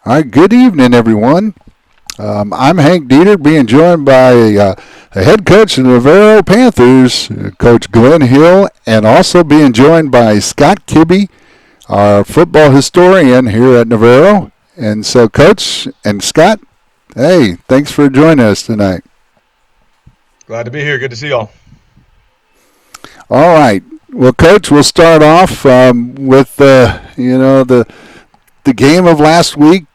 All right, good evening, everyone. I'm Hank Dieter, being joined by the head coach of the Navarro Panthers, Coach Glenn Hill, and also being joined by Scott Kibbe, our football historian here at Navarro. And so, Coach and Scott, hey, thanks for joining us tonight. Glad to be here. Good to see y'all. All right, well, Coach, we'll start off with the game of last week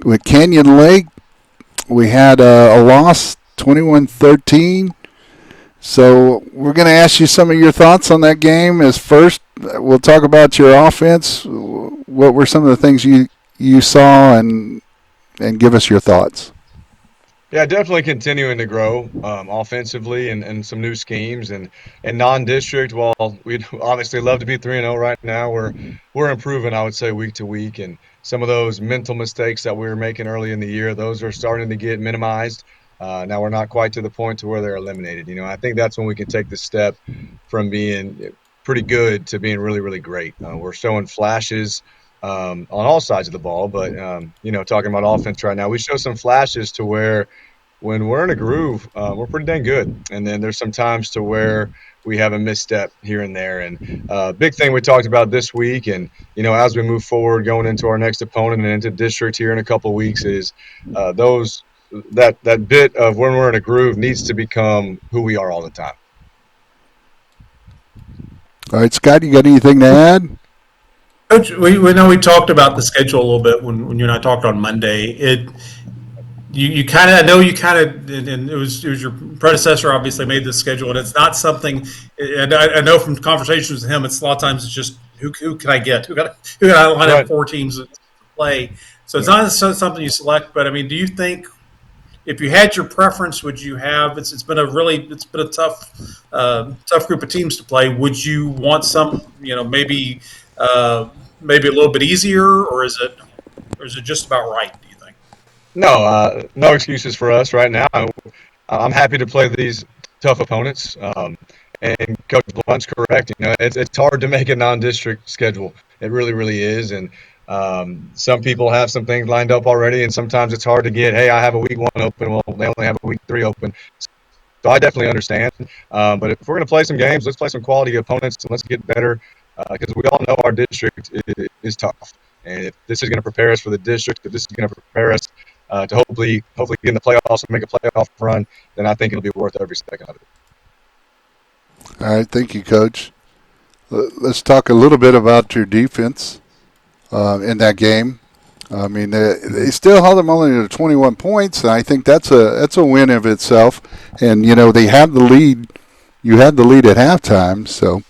with Canyon Lake. We had a loss, 21-13. So we're going to ask you some of your thoughts on that game. As first, we'll talk about your offense. What were some of the things you saw, and give us your thoughts. Yeah, definitely continuing to grow offensively and some new schemes and non-district. While we'd obviously love to be 3-0 right now, we're improving. I would say week to week, and some of those mental mistakes that we were making early in the year, those are starting to get minimized. Now we're not quite to the point to where they're eliminated. I think that's when we can take the step from being pretty good to being really, really great. We're showing flashes on all sides of the ball, but talking about offense right now, we show some flashes to where when we're in a groove, we're pretty dang good. And then there's some times to where we have a misstep here and there. And big thing we talked about this week, and as we move forward, going into our next opponent and into district here in a couple of weeks, is those that bit of when we're in a groove needs to become who we are all the time. All right, Scott, you got anything to add? Coach, we know we talked about the schedule a little bit when you and I talked on Monday. You kind of, I know you kind of, and it was your predecessor obviously made this schedule, and it's not something. And I know from conversations with him, it's a lot of times it's just who can I get? Who can I line up Right. four teams to play? So it's Yeah. not necessarily something you select, but I mean, do you think if you had your preference, would you have? It's been a tough group of teams to play. Would you want some, maybe a little bit easier, or is it just about right? Do you think? No, no excuses for us right now. I'm happy to play these tough opponents. And Coach Blunt's correct. It's hard to make a non-district schedule. It really, really is. And some people have some things lined up already, and sometimes it's hard to get. Hey, I have a week 1 open. Well, they only have a week 3 open. So I definitely understand. But if we're going to play some games, let's play some quality opponents and let's get better. Because we all know our district is tough. And if this is going to prepare us for the district, if this is going to prepare us to hopefully get in the playoffs and make a playoff run, then I think it'll be worth every second of it. All right, thank you, Coach. Let's talk a little bit about your defense in that game. I mean, they still held them only to 21 points, and I think that's a win of itself. And they have the lead. You had the lead at halftime, so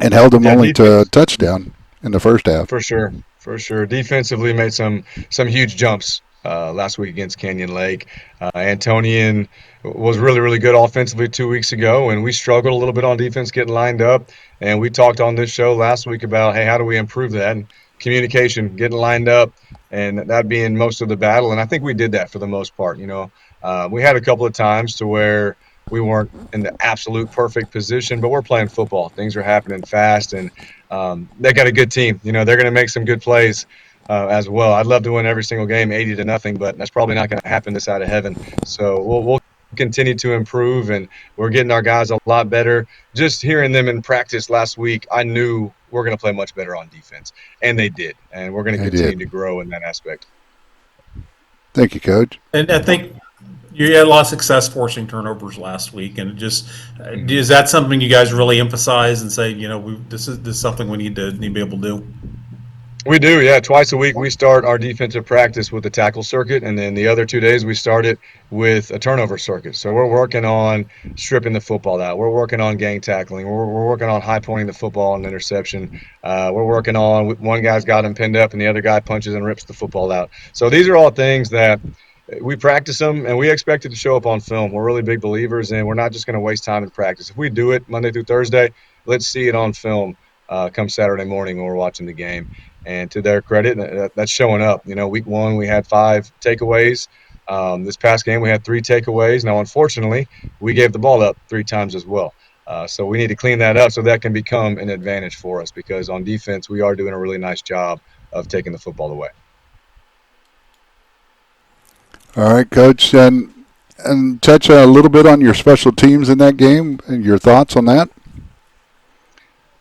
and held them Yeah, only to a defense. touchdown in the first half. For sure, for sure. Defensively made some huge jumps last week against Canyon Lake. Antonian was really, really good offensively 2 weeks ago, and we struggled a little bit on defense getting lined up. And we talked on this show last week about, hey, how do we improve that? And communication, getting lined up, and that being most of the battle. And I think we did that for the most part. We had a couple of times to where we weren't in the absolute perfect position, but we're playing football. Things are happening fast, and they got a good team. They're going to make some good plays as well. I'd love to win every single game 80-0, but that's probably not going to happen this side of heaven. So we'll continue to improve, and we're getting our guys a lot better. Just hearing them in practice last week, I knew we're going to play much better on defense, and they did. And we're going to They continue did. to grow in that aspect. Thank you, Coach. And I think you had a lot of success forcing turnovers last week, and Mhm. is that something you guys really emphasize and say, this is something we need to be able to do? We do, yeah. Twice a week we start our defensive practice with the tackle circuit, and then the other 2 days we start it with a turnover circuit. So we're working on stripping the football out. We're working on gang tackling. We're working on high pointing the football and interception. We're working on one guy's got him pinned up and the other guy punches and rips the football out. So these are all things that we practice them and we expect it to show up on film. We're really big believers, and we're not just going to waste time in practice. If we do it Monday through Thursday, let's see it on film come Saturday morning when we're watching the game. And to their credit, that's showing up. Week 1 we had 5 takeaways. This past game we had 3 takeaways. Now, unfortunately, we gave the ball up 3 times as well. So we need to clean that up so that can become an advantage for us, because on defense we are doing a really nice job of taking the football away. All right, Coach, and touch a little bit on your special teams in that game and your thoughts on that.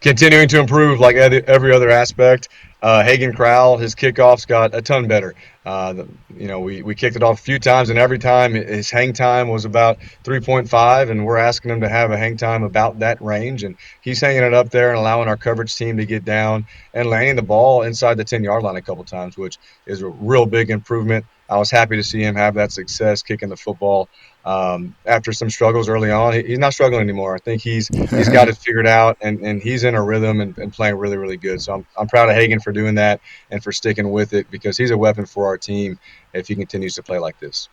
Continuing to improve like every other aspect. Hagen Crowell, his kickoffs got a ton better. We kicked it off a few times, and every time his hang time was about 3.5, and we're asking him to have a hang time about that range, and he's hanging it up there and allowing our coverage team to get down and landing the ball inside the 10-yard line a couple times, which is a real big improvement. I was happy to see him have that success kicking the football. After some struggles early on, he's not struggling anymore. I think he's got it figured out, and he's in a rhythm and playing really, really good. So I'm proud of Hagen for doing that and for sticking with it because he's a weapon for our team if he continues to play like this.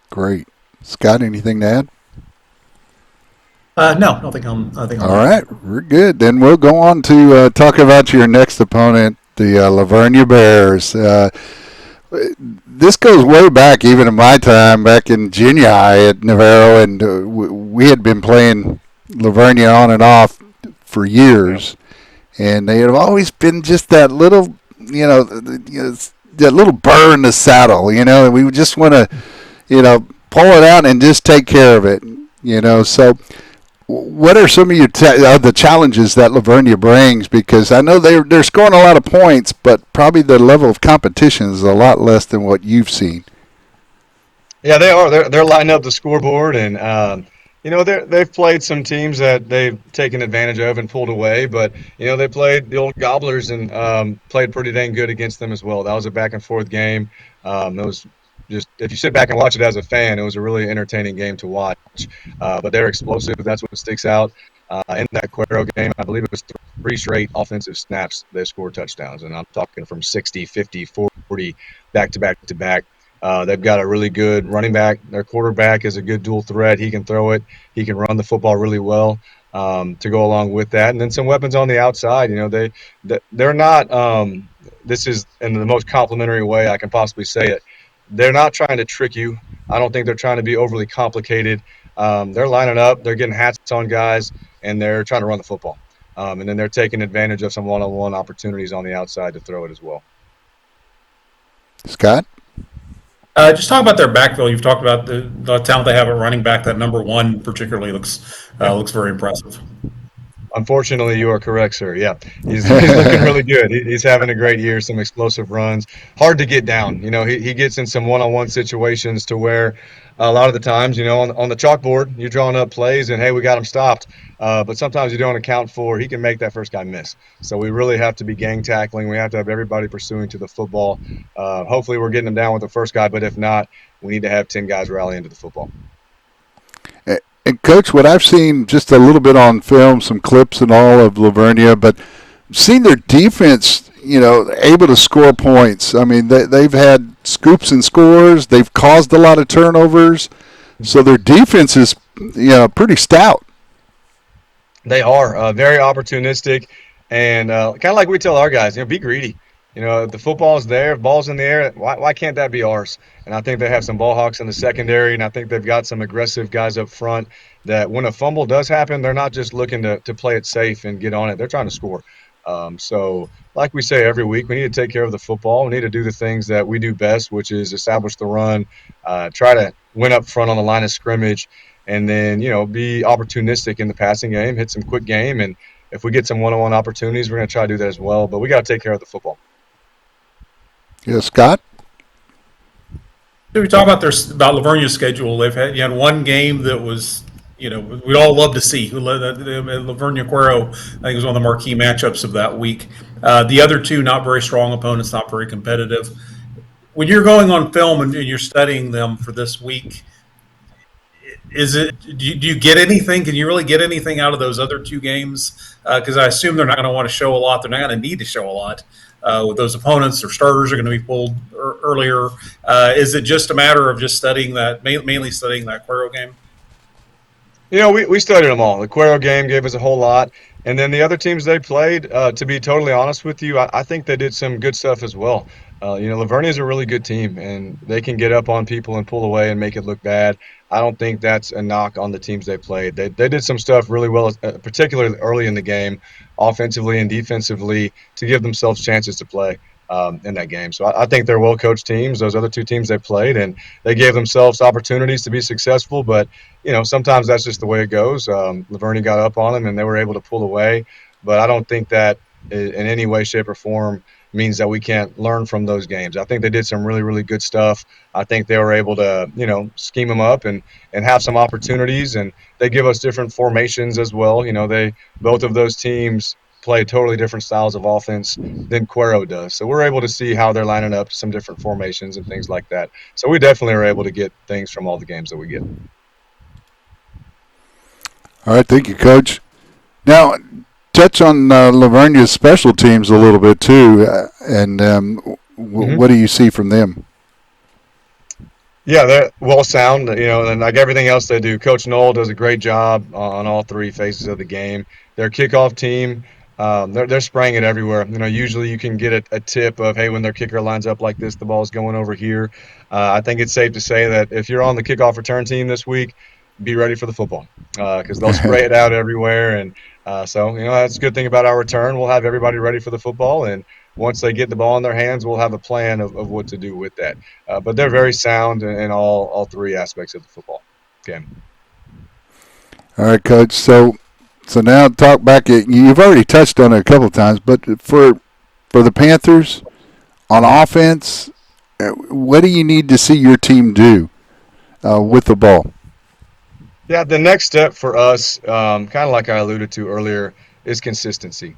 Great. Scott, anything to add? No, I think I'm All good. right, we're good. Then we'll go on to talk about your next opponent, the Vernia Bears. This goes way back, even in my time, back in junior high at Navarro, and we had been playing Lavernia on and off for years, and they have always been just that little, that little burr in the saddle, and we just want to, pull it out and just take care of it, So, what are some of the challenges that Lavernia brings? Because I know they're scoring a lot of points, but probably the level of competition is a lot less than what you've seen. Yeah, they are. They're lighting up the scoreboard, and they've played some teams that they've taken advantage of and pulled away. But they played the old Gobblers and played pretty dang good against them as well. That was a back and forth game. It was just if you sit back and watch it as a fan, it was a really entertaining game to watch. But they're explosive. That's what sticks out. In that Cuero game, I believe it was three straight offensive snaps they scored touchdowns. And I'm talking from 60, 50, 40, back to back to back. They've got a really good running back. Their quarterback is a good dual threat. He can throw it. He can run the football really well to go along with that. And then some weapons on the outside. They're not. This is in the most complimentary way I can possibly say it. They're not trying to trick you. I don't think they're trying to be overly complicated. They're lining up. They're getting hats on guys, and they're trying to run the football. And then they're taking advantage of some one-on-one opportunities on the outside to throw it as well. Scott? Just talk about their backfield. You've talked about the talent they have at running back. That number one particularly looks very impressive. Unfortunately, you are correct, sir. Yeah, he's looking really good. He's having a great year. Some explosive runs. Hard to get down. He gets in some one-on-one situations to where a lot of the times, on the chalkboard, you're drawing up plays and hey, we got him stopped. But sometimes you don't account for he can make that first guy miss. So we really have to be gang tackling. We have to have everybody pursuing to the football. Hopefully, we're getting them down with the first guy. But if not, we need to have 10 guys rally into the football. And Coach, what I've seen just a little bit on film, some clips and all of Lavernia, but seen their defense, able to score points. I mean, they've had scoops and scores. They've caused a lot of turnovers. So their defense is, pretty stout. They are very opportunistic, and kind of like we tell our guys, be greedy. If the football's there, if ball's in the air, why can't that be ours? And I think they have some ball hawks in the secondary, and I think they've got some aggressive guys up front that when a fumble does happen, they're not just looking to play it safe and get on it. They're trying to score. So like we say every week, we need to take care of the football. We need to do the things that we do best, which is establish the run, try to win up front on the line of scrimmage, and then, be opportunistic in the passing game, hit some quick game. And if we get some one-on-one opportunities, we're going to try to do that as well. But we got to take care of the football. Yeah, Scott? We talk about about Lavernia's schedule. You had one game that was, we'd all love to see. Lavernia Cuero, I think, was one of the marquee matchups of that week. The other two, not very strong opponents, not very competitive. When you're going on film and you're studying them for this week, do you get anything? Can you really get anything out of those other two games? Because I assume they're not going to want to show a lot. They're not going to need to show a lot with those opponents. Their starters are going to be pulled earlier. Is it just a matter of just studying that, mainly studying that Cuero game? We studied them all. The Cuero game gave us a whole lot. And then the other teams they played, to be totally honest with you, I think they did some good stuff as well. Lavernia is a really good team, and they can get up on people and pull away and make it look bad. I don't think that's a knock on the teams they played. They did some stuff really well, particularly early in the game, offensively and defensively, to give themselves chances to play. in that game. So I think they're well coached teams. Those other two teams they played, and they gave themselves opportunities to be successful. But sometimes that's just the way it goes. Vernia got up on them, and they were able to pull away. But I don't think that in any way, shape, or form means that we can't learn from those games. I think they did some really, really good stuff. I think they were able to, scheme them up and have some opportunities, and they give us different formations as well. They both of those teams play totally different styles of offense than Cuero does. So we're able to see how they're lining up some different formations and things like that. So we definitely are able to get things from all the games that we get. All right, thank you, Coach. Now, touch on Lavernia's special teams a little bit too, and what do you see from them? Yeah, they're well sound, and like everything else they do, Coach Knoll does a great job on all three phases of the game. Their kickoff team, they're spraying it everywhere. Usually you can get a tip of, hey, when their kicker lines up like this, the ball's going over here. I think it's safe to say that if you're on the kickoff return team this week, be ready for the football because they'll spray it out everywhere. And so, that's a good thing about our return. We'll have everybody ready for the football, and once they get the ball in their hands, we'll have a plan of what to do with that. But they're very sound in all three aspects of the football game. All right, Coach. So now talk back. You've already touched on it a couple of times, but for the Panthers on offense, what do you need to see your team do with the ball? Yeah, the next step for us, kind of like I alluded to earlier, is consistency.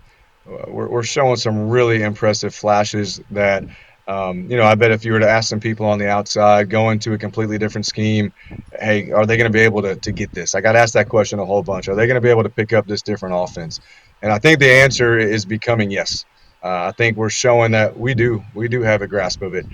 We're showing some really impressive flashes that, I bet if you were to ask some people on the outside, go into a completely different scheme, hey, are they going to be able to get this? I got asked that question a whole bunch. Are they going to be able to pick up this different offense? And I think the answer is becoming yes. I think we're showing that we do have a grasp of it.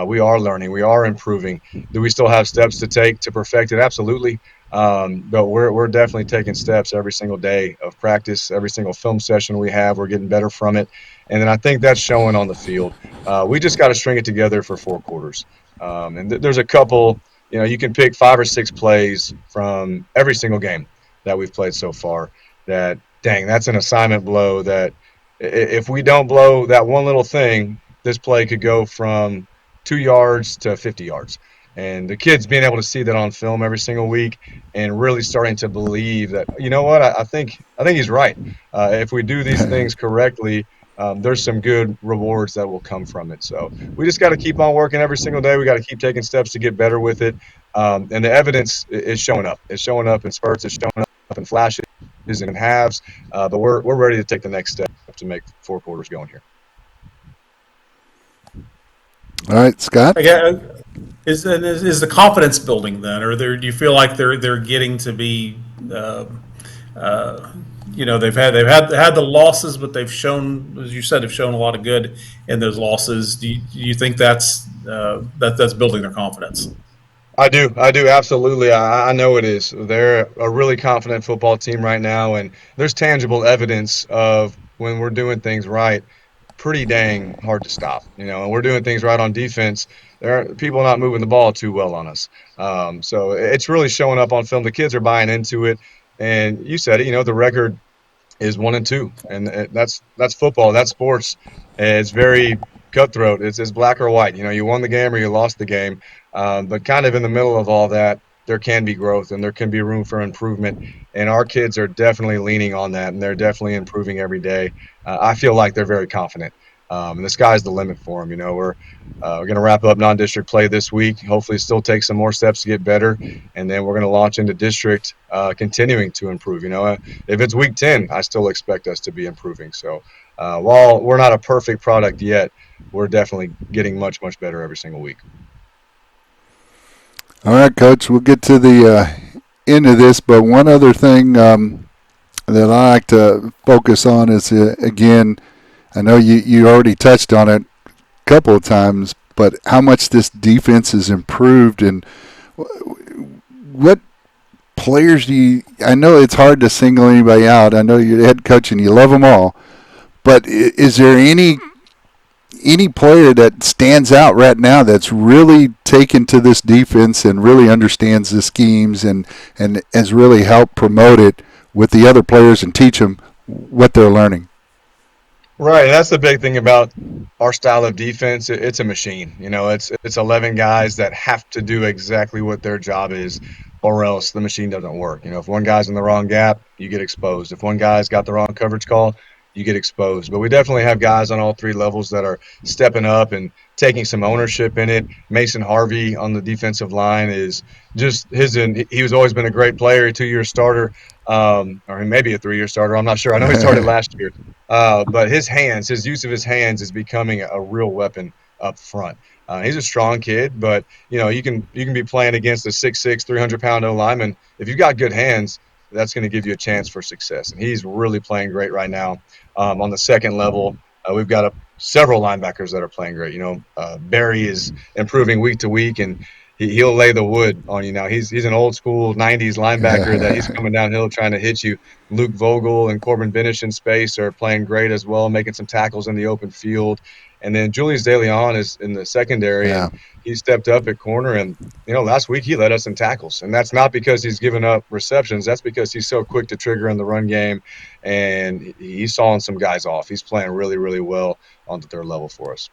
We are learning. We are improving. Do we still have steps to take to perfect it? Absolutely. But we're definitely taking steps every single day of practice, every single film session we have. We're getting better from it. And then I think that's showing on the field. We just got to string it together for 4 quarters. And there's a couple, you can pick 5 or 6 plays from every single game that we've played so far that, dang, that's an assignment blow that if we don't blow that one little thing, this play could go from 2 yards to 50 yards. And the kids being able to see that on film every single week and really starting to believe that, you know what, I think he's right. If we do these things correctly, there's some good rewards that will come from it. So we just got to keep on working every single day. We got to keep taking steps to get better with it. And the evidence is showing up. It's showing up in spurts. It's showing up in flashes and in halves. But we're ready to take the next step to make 4 quarters going here. All right, Scott. Is the confidence building then, or do you feel like they're getting to be, they've had the losses, but they've shown, as you said, have shown a lot of good in those losses. Do you think that's building their confidence? I do absolutely. I know it is. They're a really confident football team right now, and there's tangible evidence of when we're doing things right. Pretty dang hard to stop, and we're doing things right on defense. There are people not moving the ball too well on us. So it's really showing up on film. The kids are buying into it. And you said it, the record is 1-2, and that's football. That's sports. It's very cutthroat. It's black or white. You won the game or you lost the game. But kind of in the middle of all that, there can be growth and there can be room for improvement. And our kids are definitely leaning on that, and they're definitely improving every day. I feel like they're very confident. And the sky's the limit for them. We're going to wrap up non-district play this week. Hopefully still take some more steps to get better. And then we're going to launch into district, continuing to improve. If it's week 10, I still expect us to be improving. So while we're not a perfect product yet, we're definitely getting much, much better every single week. All right, Coach, we'll get to the end of this, but one other thing that I like to focus on is, again, I know you already touched on it a couple of times, but how much this defense has improved, and what players I know it's hard to single anybody out. I know you're the head coach and you love them all, but is there any player that stands out right now that's really taken to this defense and really understands the schemes and has really helped promote it with the other players and teach them what they're learning? Right, and that's the big thing about our style of defense. It's a machine. It's 11 guys that have to do exactly what their job is, or else the machine doesn't work. If one guy's in the wrong gap, you get exposed. If one guy's got the wrong coverage call, you get exposed. But we definitely have guys on all three levels that are stepping up and taking some ownership in it. Mason Harvey on the defensive line is just he was always been a great player, a 2-year starter, or maybe a 3-year starter. I'm not sure. I know he started last year. But his use of his hands is becoming a real weapon up front. He's a strong kid, but you can be playing against a 6'6", 300-pound O lineman. If you've got good hands, that's going to give you a chance for success. And he's really playing great right now. On the second level, we've got several linebackers that are playing great. Barry is improving week to week, and he'll lay the wood on you now. He's an old school 90s linebacker that he's coming downhill trying to hit you. Luke Vogel and Corbin Binish in space are playing great as well, making some tackles in the open field. And then Julius De Leon is in the secondary, Yeah. and he stepped up at corner. And, last week he led us in tackles. And that's not because he's given up receptions. That's because he's so quick to trigger in the run game, and he's sawing some guys off. He's playing really, really well on the third level for us.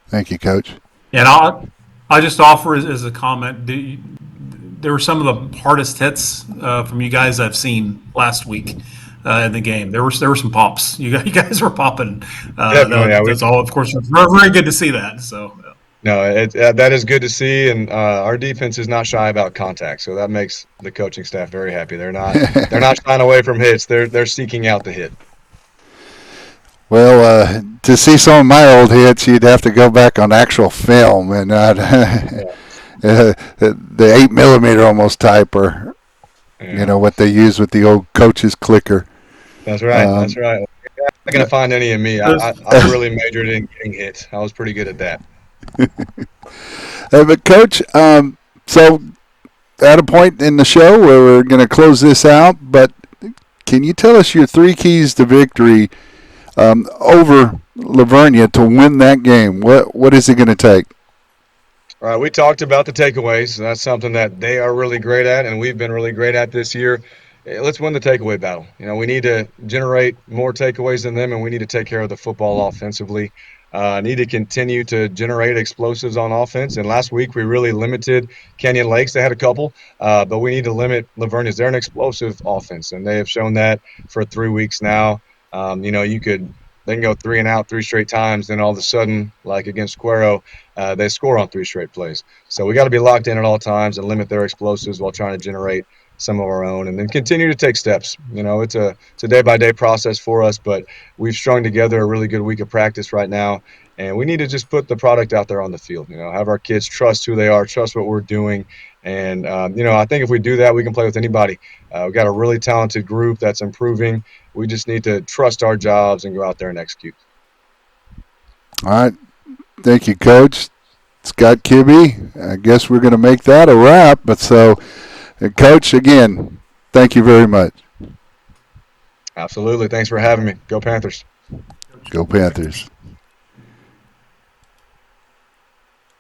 Thank you, Coach. And I'll just offer as a comment, there were some of the hardest hits from you guys I've seen last week in the game. There were some pops. You guys were popping. Definitely, That's all. Of course, it's very, very good to see that. So. No, that is good to see, and our defense is not shy about contact, so that makes the coaching staff very happy. They're not shying away from hits. They're seeking out the hit. Well, to see some of my old hits, you'd have to go back on actual film and not the 8mm almost type, or what they use with the old coach's clicker. That's right. That's right. You're not gonna find any of me. I really majored in getting hit. I was pretty good at that. But Coach, so at a point in the show where we're going to close this out, but can you tell us your 3 keys to victory over Vernia to win that game? What is it going to take? All right, we talked about the takeaways. That's something that they are really great at, and we've been really great at this year. Let's win the takeaway battle. We need to generate more takeaways than them, and we need to take care of the football offensively. Need to continue to generate explosives on offense. And last week we really limited Canyon Lakes. They had a couple, but we need to limit Lavernia's. They're an explosive offense, and they have shown that for 3 weeks now. They can go 3 and out 3 straight times, then all of a sudden, like against Cuero, they score on 3 straight plays. So we got to be locked in at all times and limit their explosives while trying to generate some of our own, and then continue to take steps. It's a day-by-day process for us, but we've strung together a really good week of practice right now, and we need to just put the product out there on the field. Have our kids trust who they are, trust what we're doing, and I think if we do that, we can play with anybody. We've got a really talented group that's improving. We just need to trust our jobs and go out there and execute. All right. Thank you, Coach. Scott Kibbe. I guess we're going to make that a wrap, but so Coach, again, thank you very much. Absolutely. Thanks for having me. Go Panthers. Go Panthers.